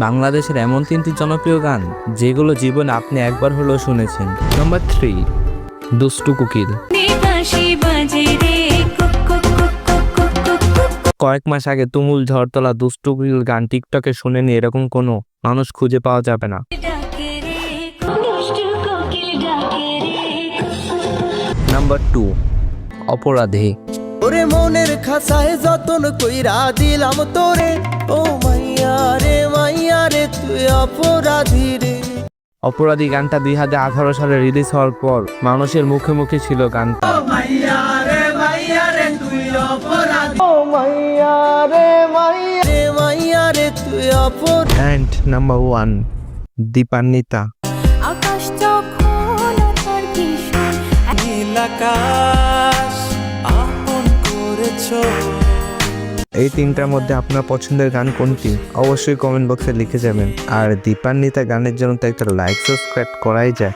বাংলাদেশের এমন 3টি জনপ্রিয় গান যেগুলো জীবনে আপনি একবার হলেও শুনেছেন। নাম্বার 3, দুষ্টু কোকিল। কয়েক মাস আগে তুমুল ঝড় তোলা দুষ্টু কোকিল গান টিকটকে শুনেনি এরকম কোনো মানুষ খুঁজে পাওয়া যাবে না। নাম্বার 2, অপরাধী। ওরে মনের খাসায় যতন কইরা দিলাম তোরে, ও মাইয়া রে তুই অপরাধী রে। অপরাধী গানটা 2018 সালে রিলিজ হওয়ার পর মানুষের মুখে মুখে ছিল গানটা। ও মাইয়া রে তুই অপরাধী, ও মাইয়া রে তুই অপরাধী। And number 1, Dipanwita. আকাশ যখন তার ভীষণ নীল আকাশ আপন করেছো। এই 3টার মধ্যে আপনার পছন্দের গান কোনটি অবশ্যই কমেন্ট বক্সে লিখে যাবেন। আর দীপান্বিতা গানের জন্য তো একটা লাইক সাবস্ক্রাইব করাই যায়।